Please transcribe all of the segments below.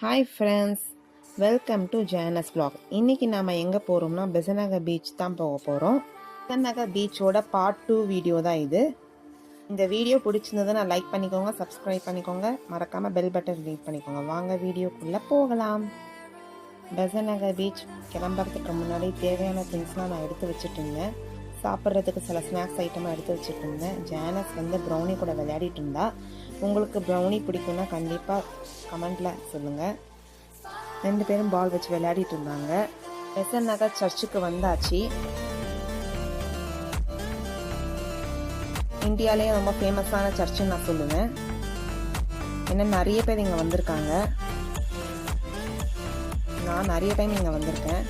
Hi friends, welcome to Jane's vlog. இன்றைக்கி நாம் எங்கே போகிறோம்னா பெசன்ட் பீச் தான் போக போகிறோம். பெசன்ட் பீச்சோட பார்ட் 2 வீடியோ தான் இது. இந்த வீடியோ பிடிச்சிருந்ததுன்னா லைக் பண்ணிக்கோங்க, சப்ஸ்கிரைப் பண்ணிக்கோங்க, மறக்காமல் பெல் பட்டன் கிளிக் பண்ணிக்கோங்க. வாங்க வீடியோக்குள்ளே போகலாம். பெசன்ட் பீச் கிளம்புறதுக்கு முன்னாடி தேவையான திங்ஸ்லாம் நான் எடுத்து வச்சுட்டு இருந்தேன். சாப்பிட்றதுக்கு சில ஸ்நாக்ஸ் ஐட்டமாக எடுத்து வச்சுட்டு இருந்தேன். ஜேனஸ் ப்ரௌனி கூட விளையாடிட்டு இருந்தா. உங்களுக்கு ப்ரௌனி பிடிக்கும்னா கண்டிப்பாக கமெண்டில் சொல்லுங்கள். 2 பேரும் பால் வச்சு விளையாடிட்டு இருந்தாங்க. பெசன்ட் நகர் சர்ச்சுக்கு வந்தாச்சு. இந்தியாவிலே ரொம்ப ஃபேமஸான சர்ச்சுன்னு நான் சொல்லுவேன். ஏன்னா நிறைய பேர் இங்கே வந்திருக்காங்க. நான் நிறைய டைம் இங்கே வந்திருக்கேன்.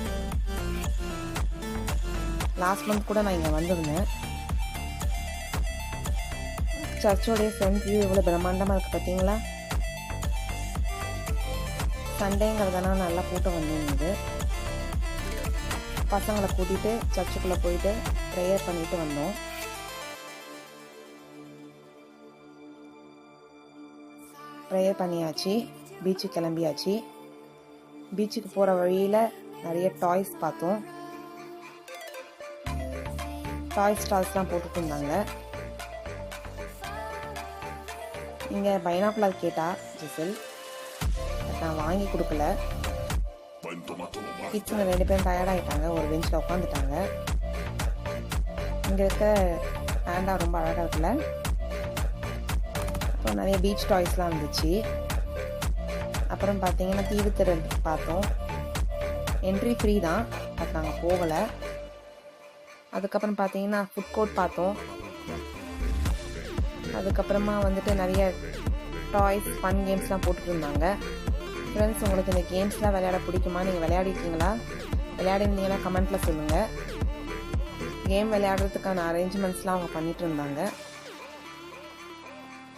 லாஸ்ட் மந்த் கூட நான் இங்கே வந்திருந்தேன். சர்ச்சோடைய ஃப்ரண்ட் வியூ இவ்வளோ பிரம்மாண்டமாக இருக்குது பார்த்தீங்களா? சண்டேங்கிறதுனால நல்லா கூட்டம் வந்துருந்தது. பசங்களை கூட்டிகிட்டு சர்ச்சுக்குள்ளே போயிட்டு ப்ரேயர் பண்ணிட்டு வந்தோம். ப்ரேயர் பண்ணியாச்சு, பீச்சுக்கு கிளம்பியாச்சு. பீச்சுக்கு போகிற வழியில் நிறைய டாய்ஸ் பார்த்தோம். டாய் ஸ்டால்ஸ்லாம் போட்டுட்டு இருந்தாங்க. இங்கே பைனாக்குலர் கேட்டா ஜிசில், நான் வாங்கி கொடுக்கல. கிட்ஸுங்க 2 பேரும் டயர்டாகிட்டாங்க, ஒரு பெஞ்சில் உட்காந்துட்டாங்க. இங்கே இருக்க பேண்டா ரொம்ப அழகாக இருக்குல்ல. அப்புறம் நிறைய பீச் டாய்ஸ்லாம் இருந்துச்சு. அப்புறம் பார்த்தீங்கன்னா தீவுத்திடல் பார்த்தோம். என்ட்ரி ஃப்ரீ தான், பட் நாங்கள் போகலை. அதுக்கப்புறம் பார்த்தீங்கன்னா ஃபுட் கோர்ட் பார்த்தோம். அதுக்கப்புறமா வந்துட்டு நிறைய டாய்ஸ் ஃபன் கேம்ஸ்லாம் போட்டுட்டு இருந்தாங்க. ஃப்ரெண்ட்ஸ், உங்களுக்கு இந்த கேம்ஸ்லாம் விளையாட பிடிக்குமா? நீங்கள் விளையாடிருக்கீங்களா? விளையாடிருந்தீங்கன்னா கமெண்ட்டில் சொல்லுங்கள். கேம் விளையாடுறதுக்கான அரேஞ்ச்மெண்ட்ஸ்லாம் அவங்க பண்ணிகிட்டு இருந்தாங்க.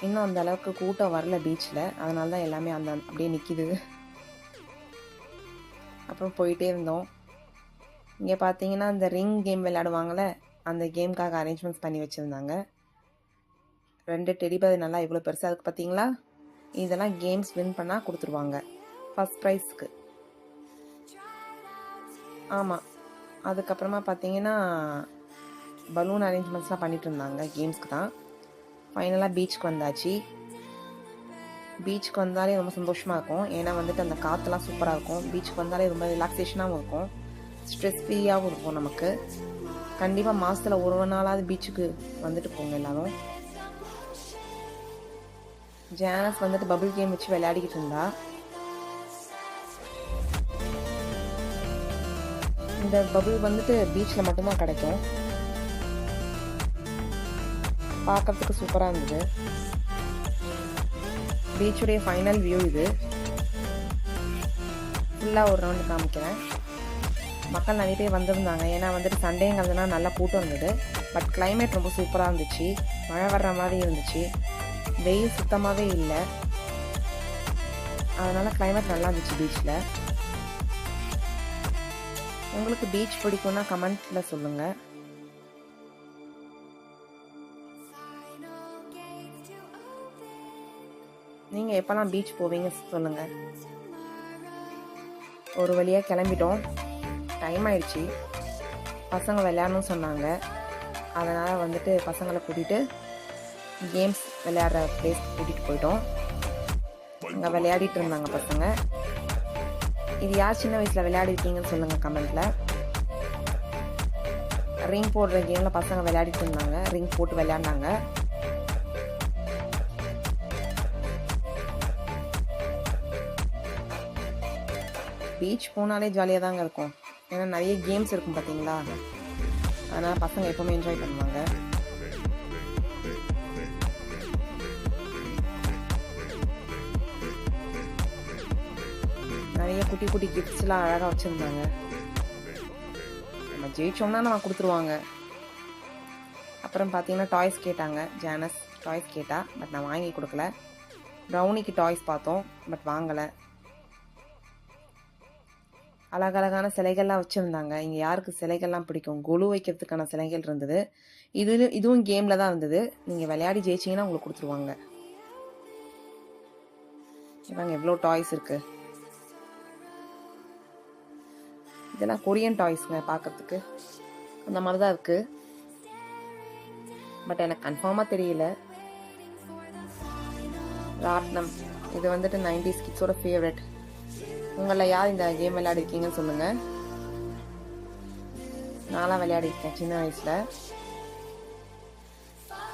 இன்னும் அந்த அளவுக்கு கூட்டம் வரல பீச்சில், அதனால தான் எல்லாமே அப்படியே நிற்கிது. அப்புறம் போயிட்டே இருந்தோம். இங்கே பார்த்தீங்கன்னா இந்த ரிங் கேம் விளையாடுவாங்கள்ல, அந்த கேமுக்காக அரேஞ்ச்மெண்ட்ஸ் பண்ணி வச்சுருந்தாங்க. 2 டெடிபேர் நல்லா இவ்வளோ பெருசாக இருக்குது பார்த்தீங்களா? இதெல்லாம் கேம்ஸ் வின் பண்ணால் கொடுத்துருவாங்க ஃபஸ்ட் ப்ரைஸ்க்கு. ஆமாம். அதுக்கப்புறமா பார்த்தீங்கன்னா பலூன் அரேஞ்ச்மெண்ட்ஸ்லாம் பண்ணிகிட்டு இருந்தாங்க கேம்ஸ்க்கு தான். ஃபைனலாக பீச்சுக்கு வந்தாச்சு. பீச்சுக்கு வந்தாலே ரொம்ப சந்தோஷமாக இருக்கும். ஏன்னா வந்துட்டு அந்த காற்றுலாம் சூப்பராக இருக்கும். பீச்சுக்கு வந்தாலே ரொம்ப ரிலாக்ஸேஷனாகவும் இருக்கும், ஸ்ட்ரெஸ் ஃப்ரீயாகவும் இருக்கும் நமக்கு. கண்டிப்பாக மாதத்தில் ஒரு நாளாவது பீச்சுக்கு வந்துட்டு போங்க எல்லோரும். ஜேனஸ் வந்துட்டு பபிள் கேம் வச்சு விளையாடிக்கிட்டு இருந்தா. இந்த பபிள் வந்துட்டு பீச்சில் மட்டும்தான் கிடைக்கும். பார்க்கறதுக்கு சூப்பராக இருந்தது. பீச்சுடைய ஃபைனல் வியூ இது. ஃபுல்லாக ஒரு ரவுண்டு காமிக்கிறேன். மக்கள் நிறைய பேர் வந்திருந்தாங்க. ஏன்னா வந்துட்டு சண்டேங்கிறதுனால நல்லா கூட்டம் இருந்தது. பட் கிளைமேட் ரொம்ப சூப்பராக இருந்துச்சு. மழை வர்ற மாதிரி இருந்துச்சு. வெயில் சுத்தமாகவே இல்லை, அதனால் கிளைமேட் நல்லா இருந்துச்சு பீச்சில். உங்களுக்கு பீச் பிடிக்கும்னா கமெண்ட்டில் சொல்லுங்கள். நீங்கள் எப்போல்லாம் பீச் போவீங்க சொல்லுங்கள். ஒரு வழியாக கிளம்பிட்டோம். டைம் ஆயிடுச்சு. பசங்க விளையாடணும்னு சொன்னாங்க. அதனால் வந்துட்டு பசங்களை கூட்டிகிட்டு கேம்ஸ் விளையாடுற பிளேஸ் கூட்டிகிட்டு போயிட்டோம். அங்கே விளையாடிட்டு இருந்தாங்க பசங்க. இது யார் சின்ன வயசில் விளையாடிருக்கீங்கன்னு சொல்லுங்கள் கமெண்ட்டில். ரிங் போடுற கேமில் பசங்க விளையாடிட்டு இருந்தாங்க. ரிங் போட்டு விளையாண்டாங்க. பீச் போனாலே ஜாலியாக தாங்க இருக்கும். ஏன்னா நிறைய கேம்ஸ் இருக்கும் பார்த்தீங்களா, அதனால் பசங்க எப்போவுமே என்ஜாய் பண்ணுவாங்க. நிறைய குட்டி குட்டி கிஃப்ட்ஸ்லாம் அழகாக வச்சுருந்தாங்க. நம்ம ஜெயிச்சோம்னா நம்ம கொடுத்துருவாங்க. அப்புறம் பார்த்தீங்கன்னா டாய்ஸ் கேட்டாங்க. ஜேனஸ் டாய்ஸ் கேட்டா, பட் நான் வாங்கி கொடுக்கல. ப்ரௌனிக்கு டாய்ஸ் பார்த்தோம், பட் வாங்கலை. அழகழகான சிலைகள்லாம் வச்சுருந்தாங்க. இங்கே யாருக்கு சிலைகள்லாம் பிடிக்கும்? கொலு வைக்கிறதுக்கான சிலைகள் இருந்தது. இதுவும் கேமில் தான் இருந்தது. நீங்கள் விளையாடி ஜெயிச்சிங்கன்னா உங்களுக்கு கொடுத்துருவாங்க. இவங்க எவ்வளோ டாய்ஸ் இருக்குது. இதெல்லாம் கொரியன் டாய்ஸுங்க, பார்க்கறதுக்கு அந்த மாதிரி தான் இருக்குது. பட் எனக்கு கன்ஃபார்மாக தெரியல. ராட்னம், இது வந்துட்டு 90s கிட்ஸோட ஃபேவரட். உங்களில் யார் இந்த கேம் விளையாடிருக்கீங்கன்னு சொல்லுங்கள். நான்லாம் விளையாடிருக்கேன் சின்ன வயசில்.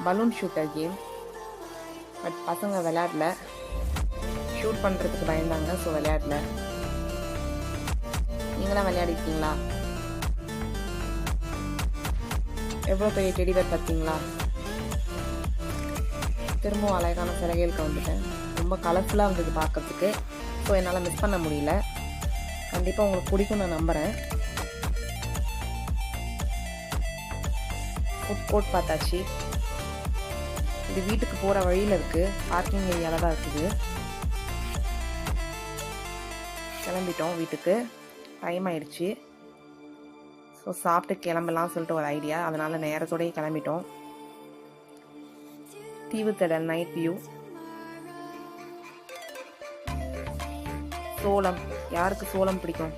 பலூன் ஷூட்டர் கேம், பட் பசங்க விளையாடல, ஷூட் பண்ணுறதுக்கு பயந்தாங்க, ஸோ விளையாடல. நீங்களாம் விளையாடிருக்கீங்களா? எவ்வளோ பெரிய டெடிபேர் பார்த்தீங்களா? திரும்பவும் அழகான சிறகுகளுக்கு வந்துட்டேன். ரொம்ப கலர்ஃபுல்லாக இருந்தது பார்க்கறதுக்கு. ஸோ என்னால் மிஸ் பண்ண முடியல. கண்டிப்பாக உங்களுக்கு பிடிக்கும் நான் நம்புகிறேன். ஃபுட் கோர்ட் பார்த்தாச்சு. இது வீட்டுக்கு போகிற வழியில் இருக்குது, பார்க்கிங் ஏரியாவில் தான் இருக்குது. கிளம்பிட்டோம் வீட்டுக்கு, டைம் ஆயிடுச்சு. ஸோ சாப்பிட்டு கிளம்பலாம் சொல்லிட்டு ஒரு ஐடியா, அதனால் நேரத்தோடய கிளம்பிட்டோம். தீவுத்திடல் நைட் வியூ. சோளம், யாருக்கு சோளம் பிடிக்கும்?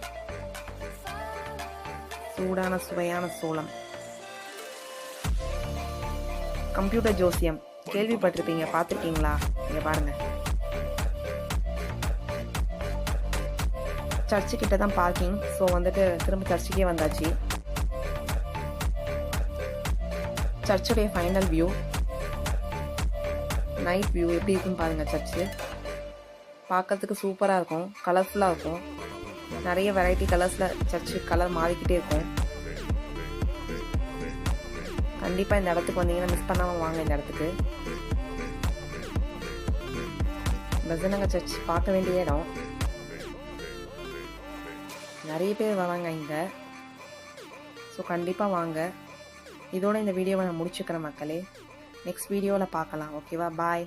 சூடான சுவையான சோளம். கம்ப்யூட்டர் ஜோசியம் கேள்விப்பட்டிருப்பீங்க, பார்த்துருக்கீங்களா? இங்கே பாருங்க. சர்ச்சு கிட்ட தான் பார்க்கிங். ஸோ வந்துட்டு திரும்ப சர்ச்சுக்கே வந்தாச்சு. சர்ச்சுடைய ஃபைனல் வியூ, நைட் வியூ எப்படி இருக்குன்னு பாருங்கள். சர்ச்சு பார்க்கறதுக்கு சூப்பராக இருக்கும், கலர்ஃபுல்லாக இருக்கும். நிறைய வெரைட்டி கலர்ஸில் சர்ச்சு கலர் மாறிக்கிட்டே இருக்கும். கண்டிப்பாக இந்த இடத்துக்கு வந்தீங்கன்னா மிஸ் பண்ணாமல் வாங்க. இந்த இடத்துக்கு பெசன்ட் சர்ச் பார்க்க வேண்டிய இடம். நிறைய பேர் வராங்க இங்கே, ஸோ கண்டிப்பாக வாங்க. இதோட இந்த வீடியோவை நான் முடிச்சுக்கிறேன் மக்களே. நெக்ஸ்ட் வீடியோவில் பார்க்கலாம். ஓகேவா? பாய்.